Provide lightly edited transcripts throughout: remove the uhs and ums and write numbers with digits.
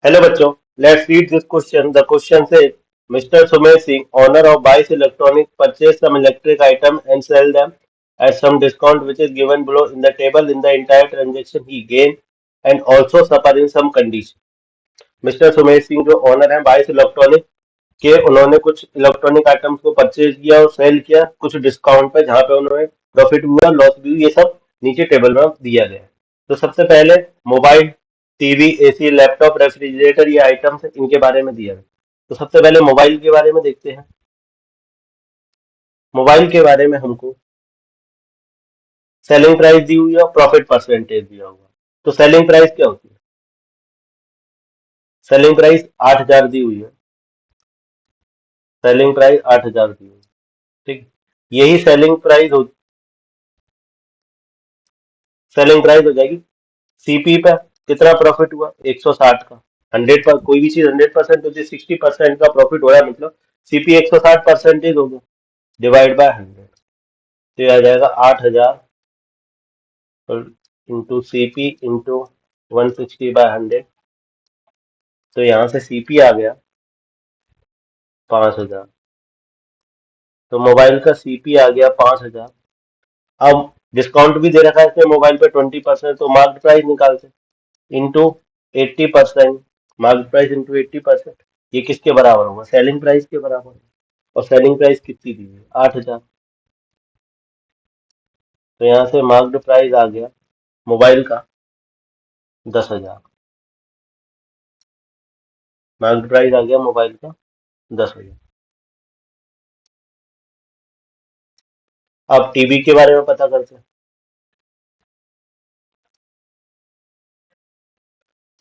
Hello बच्चों, let's read this question. The question says, Mr. Sumer Singh, owner of Bice Electronics, purchased some electric item and sell them at some discount which is given below in the table. In the entire transaction, he gained and also suffer in some condition. Mister Sumesh Singh जो owner है बाइस electronic के, उन्होंने कुछ electronic items को purchase किया और cell किया कुछ डिस्काउंट पे, जहां पे उन्होंने प्रॉफिट हुआ लॉस भी हुई, ये सब नीचे टेबल में दिया गया है। तो सबसे पहले mobile, TV, AC, laptop, refrigerator, ये आइटम्स है, इनके बारे में दिया है। तो सबसे पहले मोबाइल के बारे में देखते हैं। मोबाइल के बारे में हमको सेलिंग प्राइस दी हुई है और प्रॉफिट परसेंटेज दिया हुआ है। तो सेलिंग प्राइस क्या होती है? सेलिंग प्राइस 8,000 दी हुई है। सेलिंग प्राइस 8,000 दी हुई है। ठीक, यही सेलिंग प्राइस हो जाएगी। सीपी पे कितना प्रॉफिट हुआ? 160 का। 100 पर कोई भी चीज 100% होती है, 60% का प्रॉफिट हो रहा है, मतलब सीपी 160% हो गया, डिवाइड बाय 100। तो ये आ जाएगा 8,000 इंटू सीपी इंटू 160/100। तो यहाँ से सीपी आ गया 5,000। तो मोबाइल का सीपी आ गया 5,000। अब डिस्काउंट भी दे रखा है इसमें मोबाइल पे 20%, तो मार्केट प्राइस निकालते इंटू 80%। मार्केट प्राइस इंटू 80%, ये किसके बराबर होगा? सेलिंग प्राइस के बराबर होगा। और सेलिंग प्राइस कितनी दी है? 8,000। तो यहाँ से मार्केट प्राइस आ गया मोबाइल का 10,000। मार्केट प्राइस आ गया मोबाइल का 10,000। अब टीवी के बारे में पता करते हैं।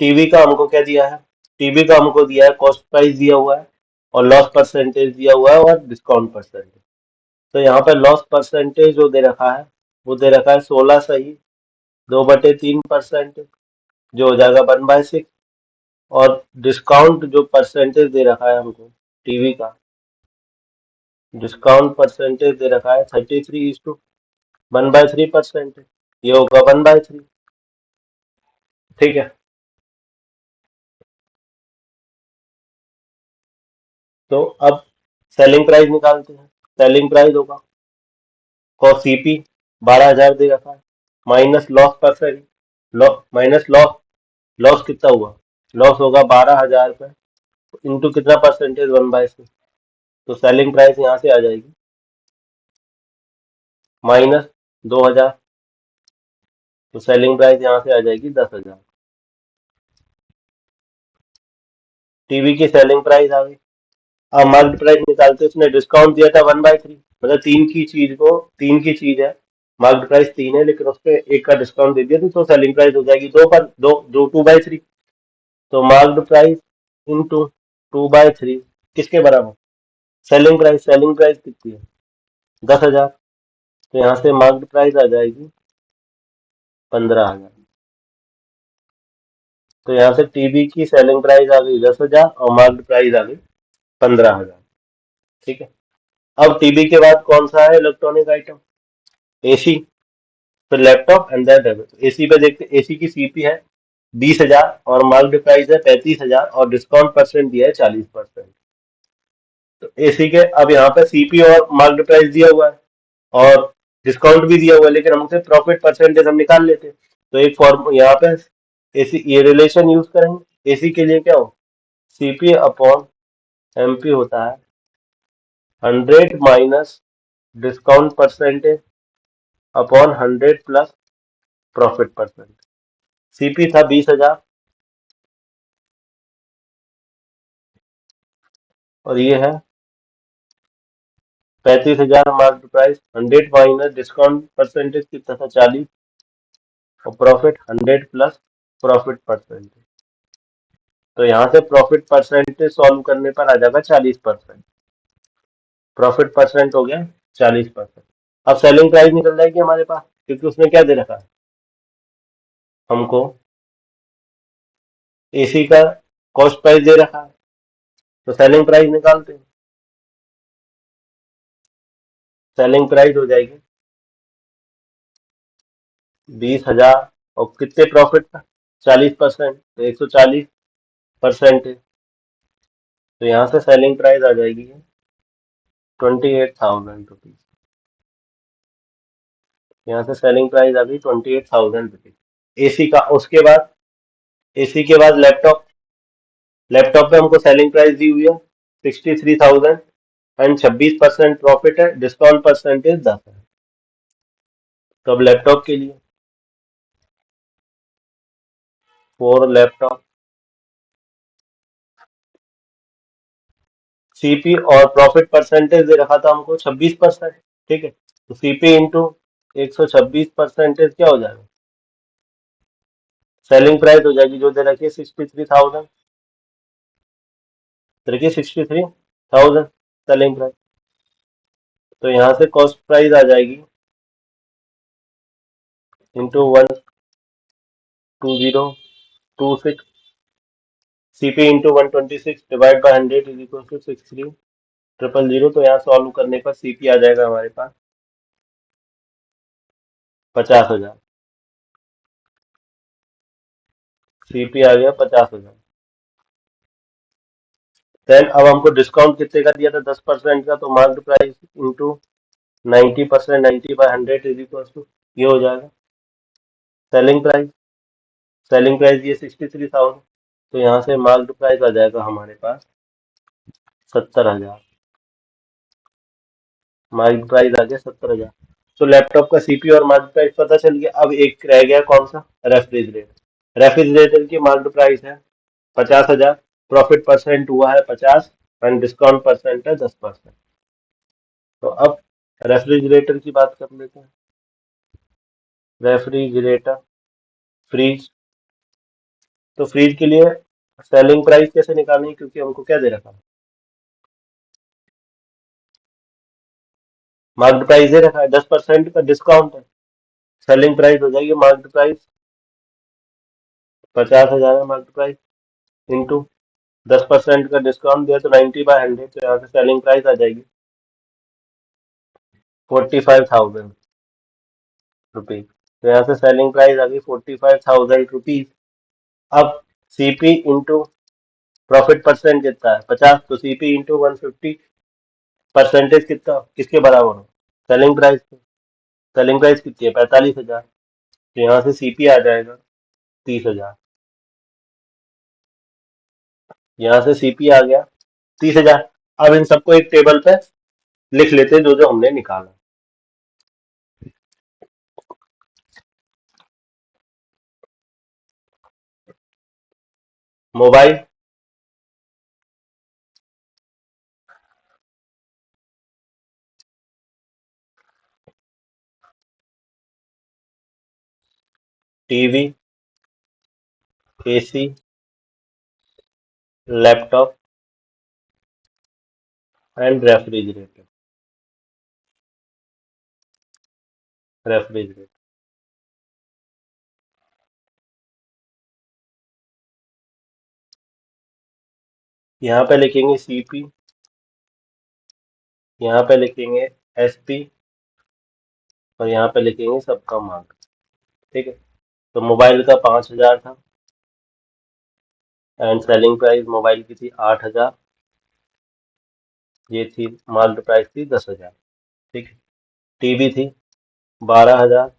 टीवी का हमको क्या दिया है? टीवी का हमको दिया है कॉस्ट प्राइस दिया हुआ है और लॉस परसेंटेज दिया हुआ है और डिस्काउंट परसेंटेज। तो यहाँ पे लॉस परसेंटेज जो दे रखा है वो दे रखा है 16 सही 2/3%, जो हो जाएगा 1/6। और डिस्काउंट जो परसेंटेज दे रखा है हमको टीवी का, डिस्काउंट परसेंटेज दे रखा है 33:1/3%। ये होगा 1/3। ठीक है, तो अब सेलिंग प्राइस निकालते हैं। सेलिंग प्राइस होगा कॉस्ट सीपी 12,000 दे रखा है, minus loss percent, minus loss. Loss कितना हुआ? लॉस होगा 12,000 रुपये इंटू कितना परसेंटेज? 1/6। तो सेलिंग प्राइस यहाँ से आ जाएगी माइनस 2,000। तो सेलिंग प्राइस यहाँ से आ जाएगी 10,000। टीवी की सेलिंग प्राइस आ गई। अब मार्केट प्राइस निकालते, उसने डिस्काउंट दिया था 1/3, मतलब तीन की चीज है, मार्केट प्राइस 3 है, लेकिन उस पर एक का डिस्काउंट दे दिया तो सेलिंग प्राइस हो जाएगी 2/3। तो मार्केट प्राइस इंटू 2/3 किसके बराबर? सेलिंग प्राइस कितनी है? 10,000। तो यहाँ से मार्केट प्राइस आ जाएगी 15,000। तो यहाँ से टीवी की सेलिंग प्राइस आ गई 10,000 और मार्केट प्राइस आ गई 15,000। ठीक है, अब टीवी के बाद कौन सा है इलेक्ट्रॉनिक आइटम? एसी, फिर लैपटॉप एंड देन एसी पे देखते। एसी की सीपी है 20,000 और मार्केट प्राइस है 35,000 और डिस्काउंट परसेंट दिया है 40%। तो एसी के अब यहाँ पे सीपी और मार्केट प्राइस दिया हुआ है और डिस्काउंट भी दिया हुआ है, लेकिन हमसे प्रॉफिट परसेंटेज हम निकाल लेते हैं। तो एक फॉर्म यहाँ पे एसी ये रिलेशन यूज करेंगे। एसी के लिए क्या हो? सीपी अपॉन एमपी होता है 100 minus discount percentage upon 100 plus profit percent. CP था 20,000 और ये है 35,000 market price. 100 minus discount percentage कितना था? 40 और प्रॉफिट 100 प्लस प्रॉफिट परसेंटेज। तो यहाँ से प्रॉफिट परसेंटेज सॉल्व करने पर आ जाएगा 40%। प्रॉफिट परसेंट हो गया 40%। अब सेलिंग प्राइस निकल जाएगी हमारे पास, क्योंकि उसने क्या दे रखा है हमको? एसी का कॉस्ट प्राइस दे रखा है, तो सेलिंग प्राइस निकालते हैं। सेलिंग प्राइस हो जाएगी 20,000 और कितने प्रॉफिट का? 40%, तो 140 परसेंटेज, तो यहाँ से सेलिंग प्राइस आ जाएगी 28,000 रुपीज। यहाँ से सेलिंग प्राइस आ गई 28,000 रुपीज एसी का। उसके बाद एसी के बाद लैपटॉप, लैपटॉप पे हमको सेलिंग प्राइस दी हुई है 63,000 एंड 26% प्रॉफिट है, डिस्काउंट परसेंटेज 10 है। तो अब लैपटॉप के लिए फॉर लैपटॉप सीपी और प्रॉफिट परसेंटेज दे रखा था हमको 26%, ठीक है। तो सीपी इंटू 126 क्या हो जाएगा, सेलिंग प्राइस हो जाएगी जो दे रखी है 63,000, देखिए 63,000 सेलिंग प्राइस। तो यहाँ से कॉस्ट प्राइस आ जाएगी into 12026, CP into 126 divide by 100 is equal to 63,000। तो यहाँ सॉल्व करने पर सीपी आ जाएगा हमारे पास 50,000। सीपी आ गया 50,000। देन अब हमको डिस्काउंट कितने का दिया था, 10% का, तो market price into 90%, 90/100 is equal to ये हो जाएगा सेलिंग प्राइस। सेलिंग प्राइस ये 63,000, तो यहाँ से मार्केट प्राइस आ जाएगा हमारे पास 70,000। मार्केट प्राइस आ गया 70,000। तो लैपटॉप का सीपी और मार्केट प्राइस पता चल गया। अब एक रह गया कौन सा, रेफ्रिजरेटर। रेफ्रिजरेटर की मार्केट प्राइस है 50,000, प्रॉफिट परसेंट हुआ है 50 एंड डिस्काउंट परसेंट है 10%। तो अब रेफ्रिजरेटर की बात कर लेते हैं। Refrigerator, freeze. तो फ्रीज के लिए सेलिंग प्राइस कैसे निकालनी है, क्योंकि हमको क्या दे रखा है, मार्केट प्राइस दे रखा है, 10% का डिस्काउंट है। सेलिंग प्राइस हो जाएगी मार्केट प्राइस 50,000 है मार्केट प्राइस, इंटू 10% का डिस्काउंट दिया तो 90/100, तो यहाँ से सेलिंग प्राइस आ जाएगी 45,000 रुपीज। तो यहाँ से सेलिंग प्राइस आ गई 45,000 रुपीज। अब सीपी इंटू प्रॉफिट परसेंट कितना है 50, तो सीपी इंटू 150 परसेंटेज कितना किसके बराबर हो, सेलिंग प्राइस। सेलिंग प्राइस कितनी है 45,000, तो यहाँ से सीपी आ जाएगा 30,000। यहाँ से सीपी आ गया 30,000। अब इन सबको एक टेबल पे लिख लेते हैं जो जो हमने निकाला। Mobile, TV, AC, laptop and refrigerator. Refrigerator यहाँ पे लिखेंगे सीपी, यहाँ पे लिखेंगे एसपी, और यहाँ पे लिखेंगे सबका मार्क, ठीक है। तो मोबाइल का 5,000 था एंड सेलिंग प्राइस मोबाइल की थी 8,000, ये थी मार्केट प्राइस थी 10,000, ठीक है। टीवी थी 12,000,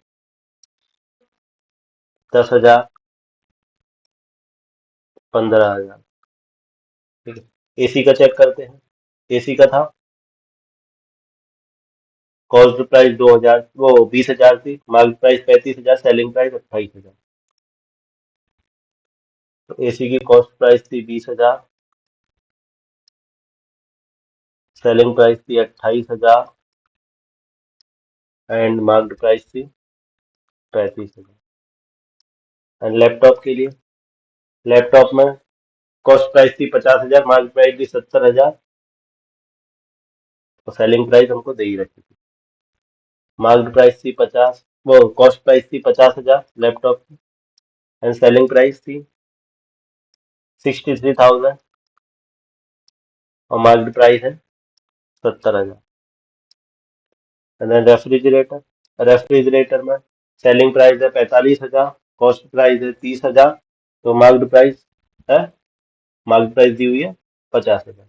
10,000, 15,000, ठीक है। एसी का चेक करते हैं। एसी का था कॉस्ट प्राइस 2,000, वो 20,000 थी, मार्केट प्राइस 35,000, सेलिंग प्राइस 28,000। तो एसी की कॉस्ट प्राइस थी 20,000, सेलिंग प्राइस थी 28,000 एंड मार्केट प्राइस थी 35,000। एंड लैपटॉप के लिए, लैपटॉप में कॉस्ट प्राइस थी 50,000, मार्केट प्राइस थी 70,000, और सेलिंग प्राइस हमको दे ही रखी थी। मार्केट प्राइस थी 50, वो कॉस्ट प्राइस थी 50,000 लैपटॉप की, एंड सेलिंग प्राइस थी 63,000, और मार्केट प्राइस है 70,000। एंड देन रेफ्रिजरेटर, रेफ्रिजरेटर में सेलिंग प्राइस है 45,000, कॉस्ट प्राइस है 30,000, तो मार्केट प्राइस है मार्केट प्राइस दी हुई है 50,000।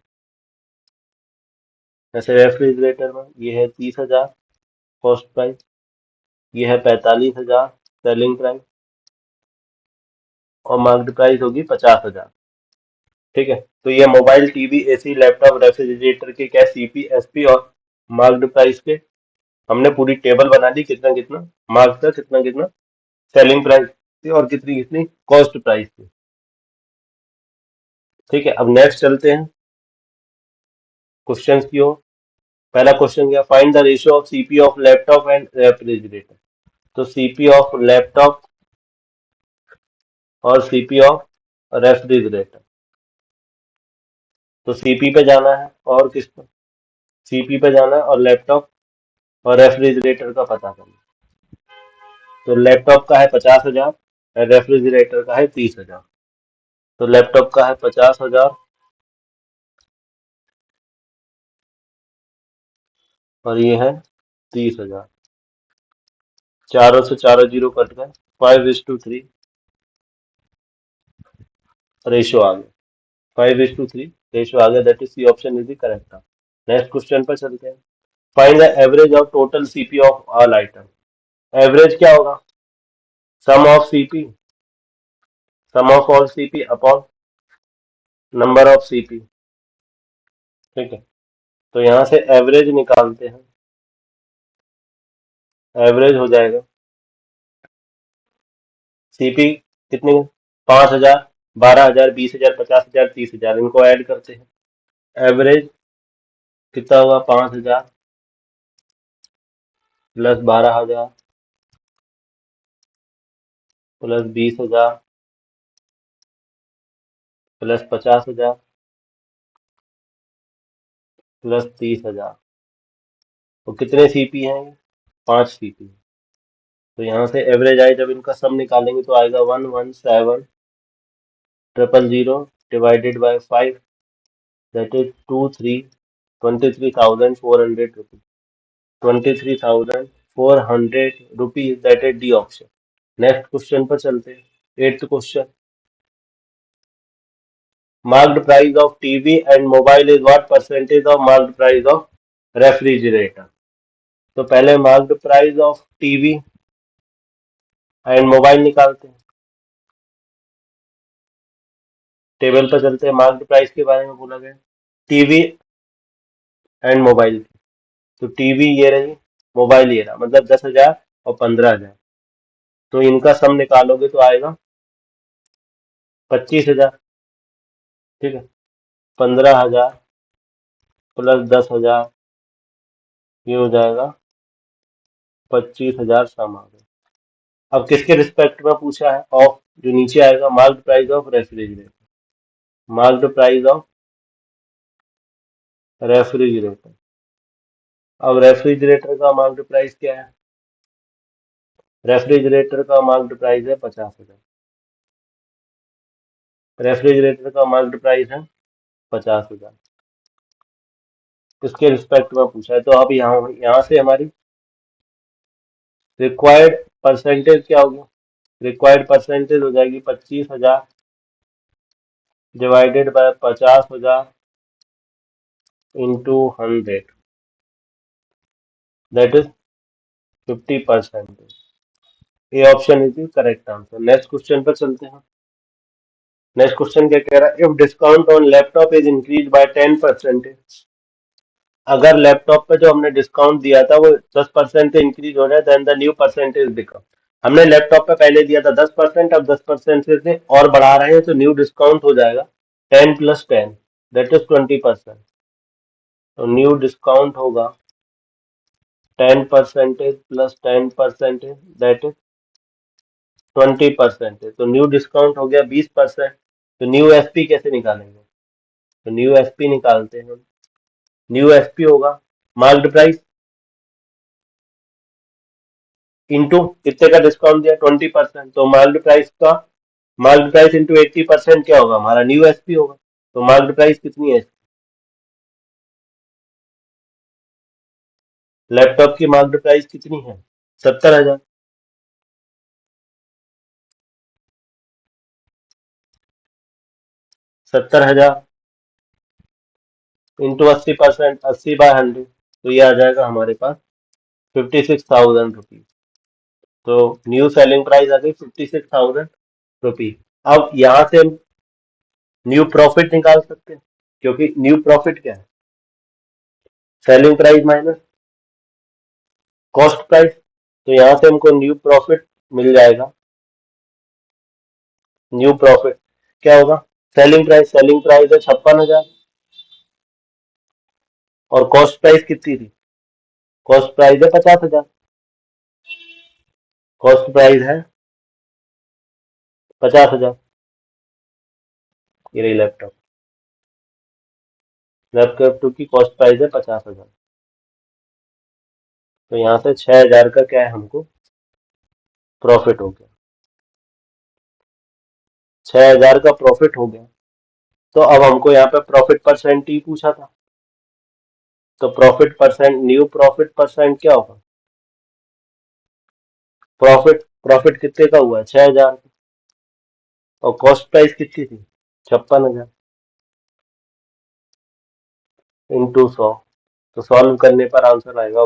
जैसे रेफ्रिजरेटर में ये है 30,000 कॉस्ट प्राइस, ये है 45,000 सेलिंग प्राइस, और मार्केट प्राइस होगी 50,000। ठीक है, तो ये mobile, TV, AC, laptop, refrigerator के क्या सीपी, एसपी और मार्केट प्राइस के हमने पूरी टेबल बना दी, कितना कितना मार्क्स था, कितना कितना सेलिंग प्राइस थी, और कितनी कितनी कॉस्ट प्राइस थी। ठीक है, अब नेक्स्ट चलते हैं क्वेश्चंस की ओर। पहला क्वेश्चन क्या, find the ratio of CP of laptop and refrigerator. तो सीपी ऑफ लैपटॉप और सीपी ऑफ रेफ्रिजरेटर, तो सीपी पे जाना है और किस पे, सीपी पे जाना है और लैपटॉप और रेफ्रिजरेटर का पता करना। तो लैपटॉप का है 50,000, रेफ्रिजरेटर का है 30,000। तो लैपटॉप का है 50,000 और ये है 30,000। चारों से चारों जीरो कट गए, 5:3 रेशियो आ गया, 5:3 रेशियो आ गया, that is C option is the correct. Next question पर चलते हैं। Find the average of total CP of all item. Average क्या होगा, sum of CP, sum of all CP upon number of CP. ठीक है, तो यहां से एवरेज निकालते हैं। एवरेज हो जाएगा सीपी कितनी, 5,000, 12,000, 20,000, 50,000, 30,000, इनको ऐड करते हैं। एवरेज कितना होगा, 5,000 प्लस 12,000 प्लस 20,000 प्लस 50,000 प्लस 30,000। तो कितने सीपी हैं ये, 5 सीपी। तो यहाँ से एवरेज आए, जब इनका सम निकालेंगे तो आएगा 117,000 divided by 5, that is 23,400 rupees, 23,400 rupees, that is D option. Next question पर चलते हैं, eighth question. Marked price of TV and mobile is what percentage of marked price of refrigerator. तो पहले marked price of TV and mobile निकालते हैं, table पर चलते हैं, मार्क्ड प्राइस के बारे में बोला गया, टीवी एंड मोबाइल। तो टीवी ये रही, मोबाइल ये रहा, मतलब 10,000 और 15,000। तो इनका सम निकालोगे तो आएगा 25,000। ठीक है, 15,000 प्लस 10,000, ये हो जाएगा 25,000 सम आ गया। अब किसके रिस्पेक्ट में पूछा है, ऑफ, जो नीचे आएगा marked price of refrigerator, marked price of refrigerator. अब रेफ्रिजरेटर का मार्क्ड प्राइस क्या है, रेफ्रिजरेटर का मार्क्ड प्राइस है 50,000, रेफ्रिजरेटर का मार्क्ड प्राइस है 50,000, इसके रिस्पेक्ट में पूछा है। तो अब यहाँ यहाँ से हमारी रिक्वायर्ड परसेंटेज क्या होगी, रिक्वायर्ड परसेंटेज हो जाएगी 25,000 divided by 50,000 into 100, that is 50%। A option is the correct answer. Next question पर चलते हैं। नेक्स्ट क्वेश्चन क्या कह रहा है, if discount on laptop is increase by 10%। अगर लैपटॉप पे जो हमने डिस्काउंट दिया था वो 10% से इंक्रीज हो जाए, then the new percentage become. हमने लैपटॉप पे पहले दिया था 10%, अब 10% से और बढ़ा रहे हैं, तो न्यू डिस्काउंट हो जाएगा 10+10, दैट इज 20%। तो न्यू डिस्काउंट होगा 10% प्लस 10%, दैट इज 20%। तो न्यू डिस्काउंट हो गया 20%। तो न्यू एसपी कैसे निकालेंगे, तो न्यू एसपी निकालते हैं। न्यू एसपी होगा मार्क्ड प्राइस इंटू कितने का डिस्काउंट दिया, 20%। तो मार्क्ड प्राइस का, मार्क्ड प्राइस इंटू 80% क्या होगा, हमारा न्यू एसपी होगा। तो मार्क्ड प्राइस कितनी है, लैपटॉप की मार्क्ड प्राइस कितनी है, 70,000। 70,000 इंटू 80%, 80/100, तो ये आ जाएगा हमारे पास 56,000 रुपीज। तो न्यू सेलिंग प्राइस आ गई 56,000 रुपीज। अब यहां से हम न्यू प्रॉफिट निकाल सकते हैं, क्योंकि न्यू प्रॉफिट क्या है, selling price minus cost price. तो यहां से हमको न्यू प्रॉफिट मिल जाएगा। न्यू प्रॉफिट क्या होगा, सेलिंग प्राइस है 56,000 और कॉस्ट प्राइस कितनी थी, कॉस्ट प्राइस है 50,000। कॉस्ट प्राइस है 50,000। ये रही लैपटॉप, लैपटॉप 2 की कॉस्ट प्राइस है 50,000। तो यहाँ से 6,000 का क्या है, हमको प्रॉफिट हो गया। 6,000 का प्रॉफिट हो गया। तो अब हमको यहाँ पे प्रॉफिट परसेंट ही पूछा था, तो profit percent, new profit percent क्या होगा, प्रॉफिट प्रॉफिट कितने का हुआ है, 6,000, और कॉस्ट प्राइस कितनी थी, 56,000 इंटू 100। तो सॉल्व करने पर आंसर आएगा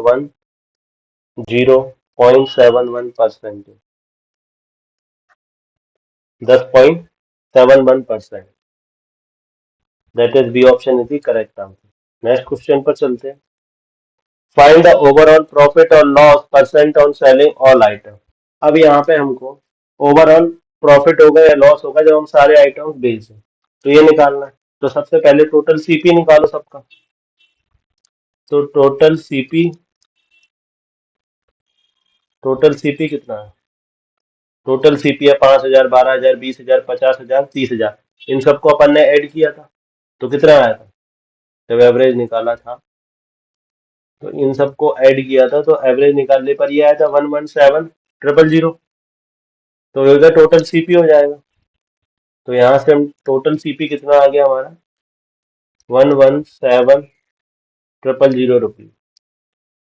10.71%, 10.71%। That is B option is the correct answer. Next question पर चलते हैं। फाइंड द ओवरऑल प्रॉफिट और loss percent on selling all item. अब यहाँ पे हमको ओवरऑल प्रॉफिट होगा या लॉस होगा जब हम सारे आइटम्स बेच दें, तो ये निकालना है। तो सबसे पहले टोटल सीपी निकालो सबका। तो टोटल सीपी कितना है, टोटल सीपी है 5,000, 12,000, 20,000, 50,000, 30,000। इन सबको अपन ने ऐड किया था, तो कितना आया था, जब एवरेज निकाला था तो इन सबको ऐड किया था, तो एवरेज निकालने पर ये आया था 117,000। तो ये टोटल सीपी हो जाएगा। तो यहाँ से हम टोटल सीपी कितना आ गया हमारा, 117,000 रुपीज।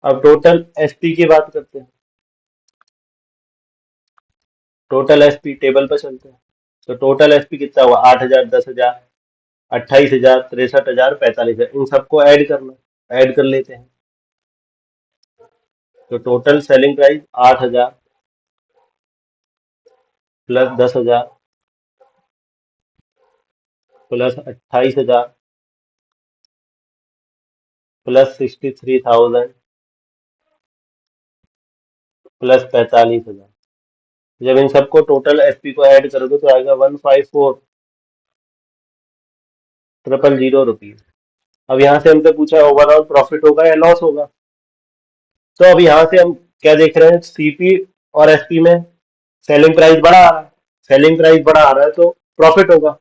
अब टोटल एसपी की बात करते हैं। टोटल एसपी टेबल पर चलते हैं। तो टोटल एसपी कितना हुआ, 8,000, 10,000, 28,000, 63,000, 45,000। इन सबको ऐड करना, ऐड कर लेते हैं। तो total selling price 8,000 plus 10,000 plus 28,000 plus 63,000 plus 45,000। जब इन सबको टोटल एसपी को ऐड करोगे तो आएगा 154,000 रुपीज। अब यहाँ से हमसे पूछा ओवरऑल प्रॉफिट होगा या लॉस होगा। तो अब यहाँ से हम क्या देख रहे हैं, सीपी और एसपी में सेलिंग प्राइस बढ़ा आ रहा है, सेलिंग प्राइस बढ़ा आ रहा है तो प्रॉफिट होगा।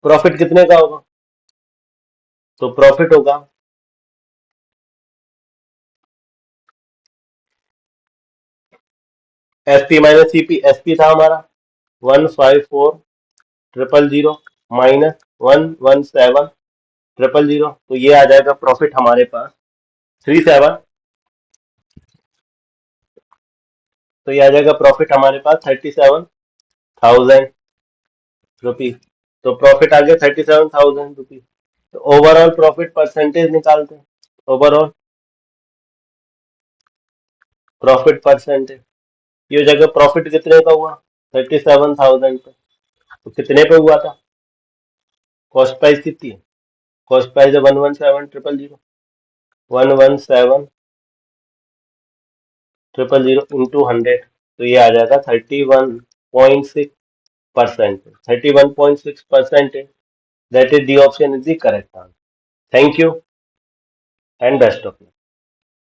प्रॉफिट कितने का होगा, तो प्रॉफिट होगा एसपी माइनस सीपी। एसपी था हमारा 154,000 माइनस 117,000, तो ये आ जाएगा प्रॉफिट हमारे पास 37। तो ये आ जाएगा प्रॉफिट हमारे पास 37,000 रुपीज। तो प्रॉफिट आ गया 37,000 रुपीज। तो ओवरऑल प्रॉफिट परसेंटेज निकालते हैं। ओवरऑल प्रॉफिट परसेंटेज, ये जगह प्रॉफिट कितने का हुआ, 37,000 पे, तो कितने पे हुआ था, कॉस्ट प्राइस कितनी है, कॉस्ट प्राइस है 117,000, 117,000 इंटू 100। तो ये आ जाएगा 31.6%। 31.6%, that is the option is the correct answer. Thank you and best of luck.